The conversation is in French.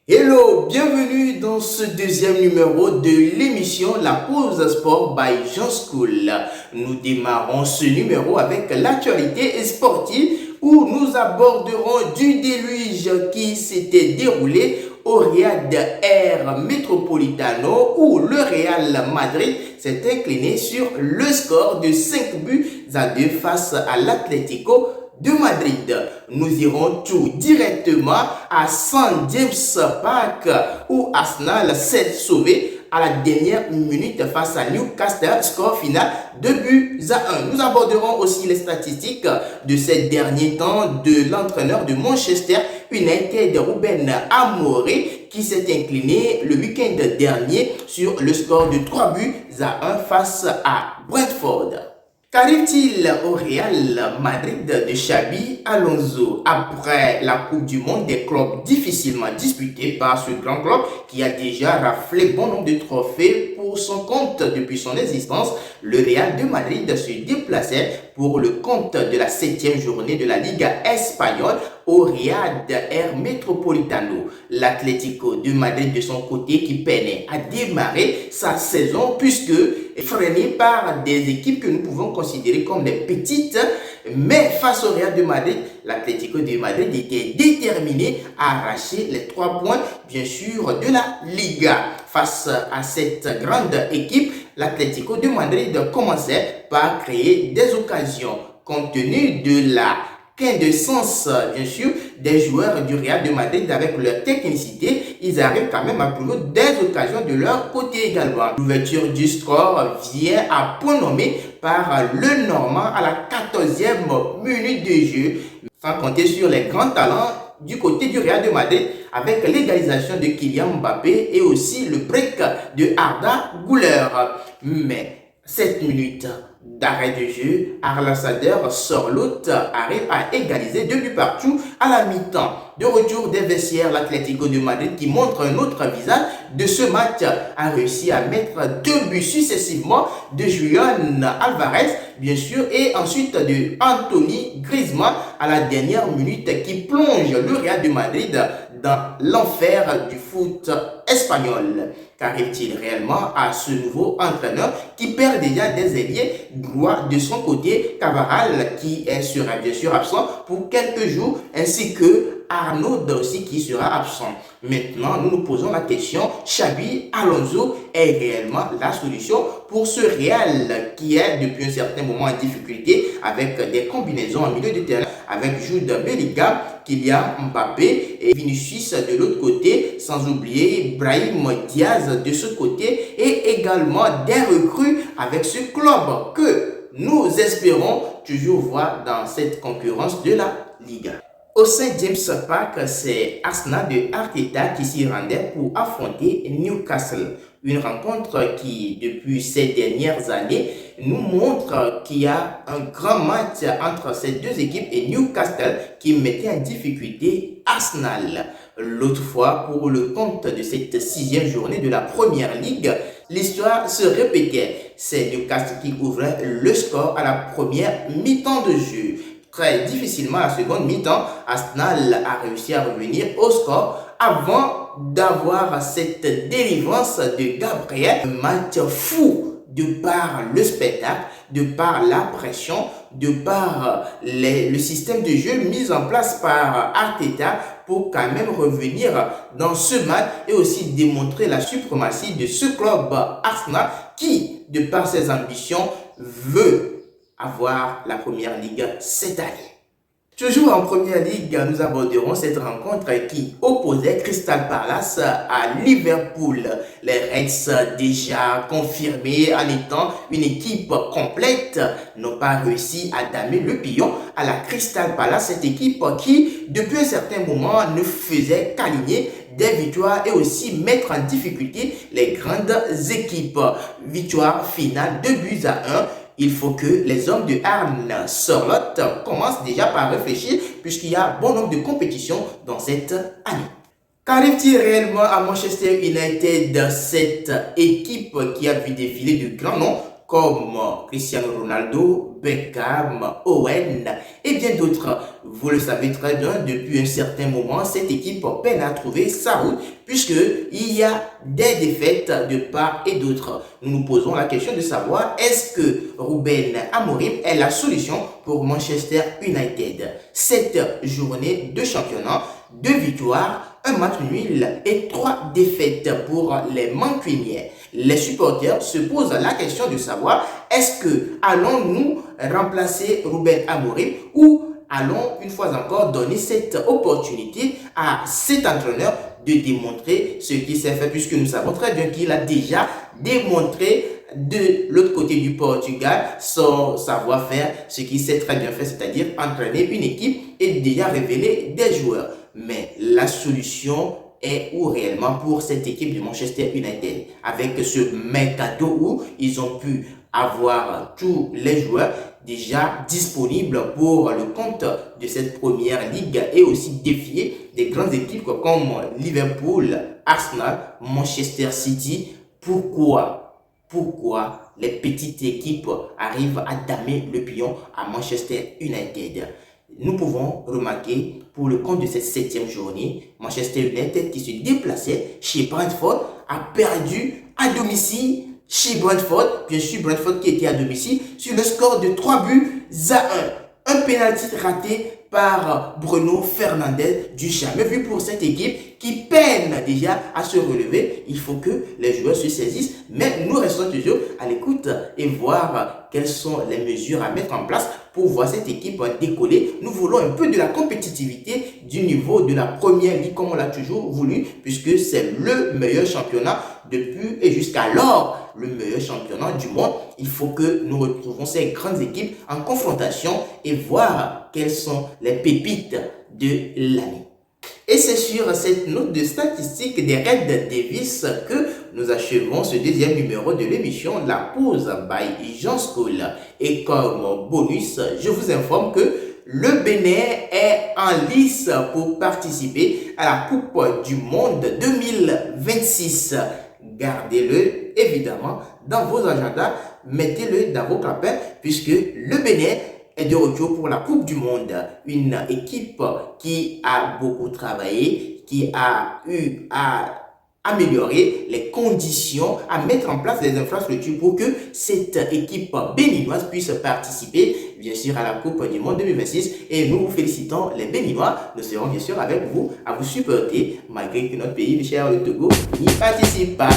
Hello, bienvenue dans ce deuxième numéro de l'émission La Pause Sport by Jean School. Nous démarrons ce numéro avec l'actualité sportive où nous aborderons du déluge qui s'était déroulé au Riad Air Metropolitano où le Real Madrid s'est incliné sur le score de 5-2 face à l'Atlético de Madrid. Nous irons tout directement à St. James Park où Arsenal s'est sauvé à la dernière minute face à Newcastle, score final 2-1. Nous aborderons aussi les statistiques de ces derniers temps de l'entraîneur de Manchester United, Ruben Amorim, qui s'est incliné le week-end dernier sur le score de 3-1 face à Brentford. Qu'arrive-t-il au Real Madrid de Xabi Alonso après la Coupe du Monde des clubs difficilement disputée par ce grand club qui a déjà raflé bon nombre de trophées pour son compte depuis son existence? Le Real de Madrid se déplaçait pour le compte de la 7e journée de la Liga espagnole au Riad Air Metropolitano. L'Atlético de Madrid de son côté qui peinait à démarrer sa saison puisque freiné par des équipes que nous pouvons considérer comme des petites, mais face au Real de Madrid, l'Atlético de Madrid était déterminé à arracher les 3 points, bien sûr, de la Liga. Face à cette grande équipe, l'Atlético de Madrid commençait par créer des occasions. Compte tenu de la quintessence, bien sûr, des joueurs du Real de Madrid avec leur technicité, ils arrivent quand même à trouver des occasions de leur côté également. L'ouverture du score vient à point nommé par le Normand à la 14e minute de jeu, sans compter sur les grands talents du côté du Real de Madrid avec l'égalisation de Kylian Mbappé et aussi le break de Arda Güler. Mais 7 minutes d'arrêt de jeu, Arlassader Sorloth arrive à égaliser 2 buts partout à la mi-temps. De retour des vestiaires, l'Atlético de Madrid qui montre un autre visage de ce match a réussi à mettre 2 buts successivement de Julián Alvarez, bien sûr, et ensuite de Anthony Griezmann à la dernière minute qui plonge le Real de Madrid dans l'enfer du foot espagnol. Qu'arrive-t-il réellement à ce nouveau entraîneur qui perd déjà des ailiers droits de son côté? Cavaral qui sera bien sûr absent pour quelques jours ainsi que Arnaud aussi qui sera absent. Maintenant, nous nous posons la question, Xabi Alonso est réellement la solution pour ce Real qui est depuis un certain moment en difficulté avec des combinaisons en milieu de terrain avec Jude Bellingham, Kylian Mbappé et Vinicius de l'autre côté, sans oublier Brahim Diaz de ce côté et également des recrues avec ce club que nous espérons toujours voir dans cette concurrence de la Liga. Au St. James Park, c'est Arsenal de Arteta qui s'y rendait pour affronter Newcastle. Une rencontre qui, depuis ces dernières années, nous montre qu'il y a un grand match entre ces deux équipes et Newcastle qui mettait en difficulté Arsenal. L'autre fois, pour le compte de cette 6e journée de la Première Ligue, l'histoire se répétait. C'est Newcastle qui ouvrait le score à la première mi-temps de jeu. Très difficilement à la seconde mi-temps, Arsenal a réussi à revenir au score avant d'avoir cette délivrance de Gabriel. Un match fou de par le spectacle, de par la pression, de par le système de jeu mis en place par Arteta pour quand même revenir dans ce match et aussi démontrer la suprématie de ce club Arsenal qui, de par ses ambitions, veut avoir la Première Ligue cette année. Toujours en Première Ligue, nous aborderons cette rencontre qui opposait Crystal Palace à Liverpool. Les Reds, déjà confirmés en étant une équipe complète, n'ont pas réussi à damer le pion à la Crystal Palace, cette équipe qui, depuis un certain moment, ne faisait qu'aligner des victoires et aussi mettre en difficulté les grandes équipes. Victoire finale 2-1. Il faut que les hommes de Arne Sorloth commencent déjà par réfléchir puisqu'il y a bon nombre de compétitions dans cette année. Qu'arrive-t-il réellement à Manchester United, cette équipe qui a vu défiler de grands noms comme Cristiano Ronaldo, Beckham, Owen et bien d'autres. Vous le savez très bien, depuis un certain moment, cette équipe peine à trouver sa route puisqu'il y a des défaites de part et d'autre. Nous nous posons la question de savoir est-ce que Ruben Amorim est la solution pour Manchester United. Cette journée de championnat, 2 victoires, un match nul et 3 défaites pour les Mancuniens. Les supporters se posent la question de savoir est-ce que allons-nous remplacer Ruben Amorim ou allons une fois encore donner cette opportunité à cet entraîneur de démontrer ce qu'il sait faire puisque nous savons très bien qu'il a déjà démontré de l'autre côté du Portugal son savoir-faire, ce qu'il sait très bien faire, c'est-à-dire entraîner une équipe et déjà révéler des joueurs. Mais la solution est où réellement pour cette équipe de Manchester United avec ce mercato où ils ont pu avoir tous les joueurs déjà disponibles pour le compte de cette première ligue et aussi défier des grandes équipes comme Liverpool, Arsenal, Manchester City. Pourquoi les petites équipes arrivent à damer le pion à Manchester United? Nous pouvons remarquer pour le compte de cette 7e journée, Manchester United qui se déplaçait chez Brentford a perdu à domicile chez Brentford, bien sûr Brentford qui était à domicile, sur le score de 3 buts à 1. Un pénalty raté par Bruno Fernandes du jamais vu pour cette équipe qui peine déjà à se relever. Il faut que les joueurs se saisissent, mais nous restons toujours à l'écoute et voir quelles sont les mesures à mettre en place pour voir cette équipe décoller. Nous voulons un peu de la compétitivité du niveau de la première ligue comme on l'a toujours voulu, puisque c'est le meilleur championnat depuis et jusqu'alors le meilleur championnat du monde. Il faut que nous retrouvons ces grandes équipes en confrontation et voir quelles sont les pépites de l'année. Et c'est sur cette note de statistiques des Red Devils que nous achevons ce 2e numéro de l'émission La Pause by Jean School. Et comme bonus, je vous informe que le Bénin est en lice pour participer à la Coupe du Monde 2026. Gardez-le évidemment dans vos agendas, mettez-le dans vos calepins puisque le Bénin est de retour pour la Coupe du Monde. Une équipe qui a beaucoup travaillé, qui a eu à améliorer les conditions, à mettre en place les infrastructures pour que cette équipe béninoise puisse participer bien sûr à la Coupe du Monde 2026 et nous vous félicitons les Béninois. Nous serons bien sûr avec vous à vous supporter malgré que notre pays, le cher le Togo, n'y participe pas.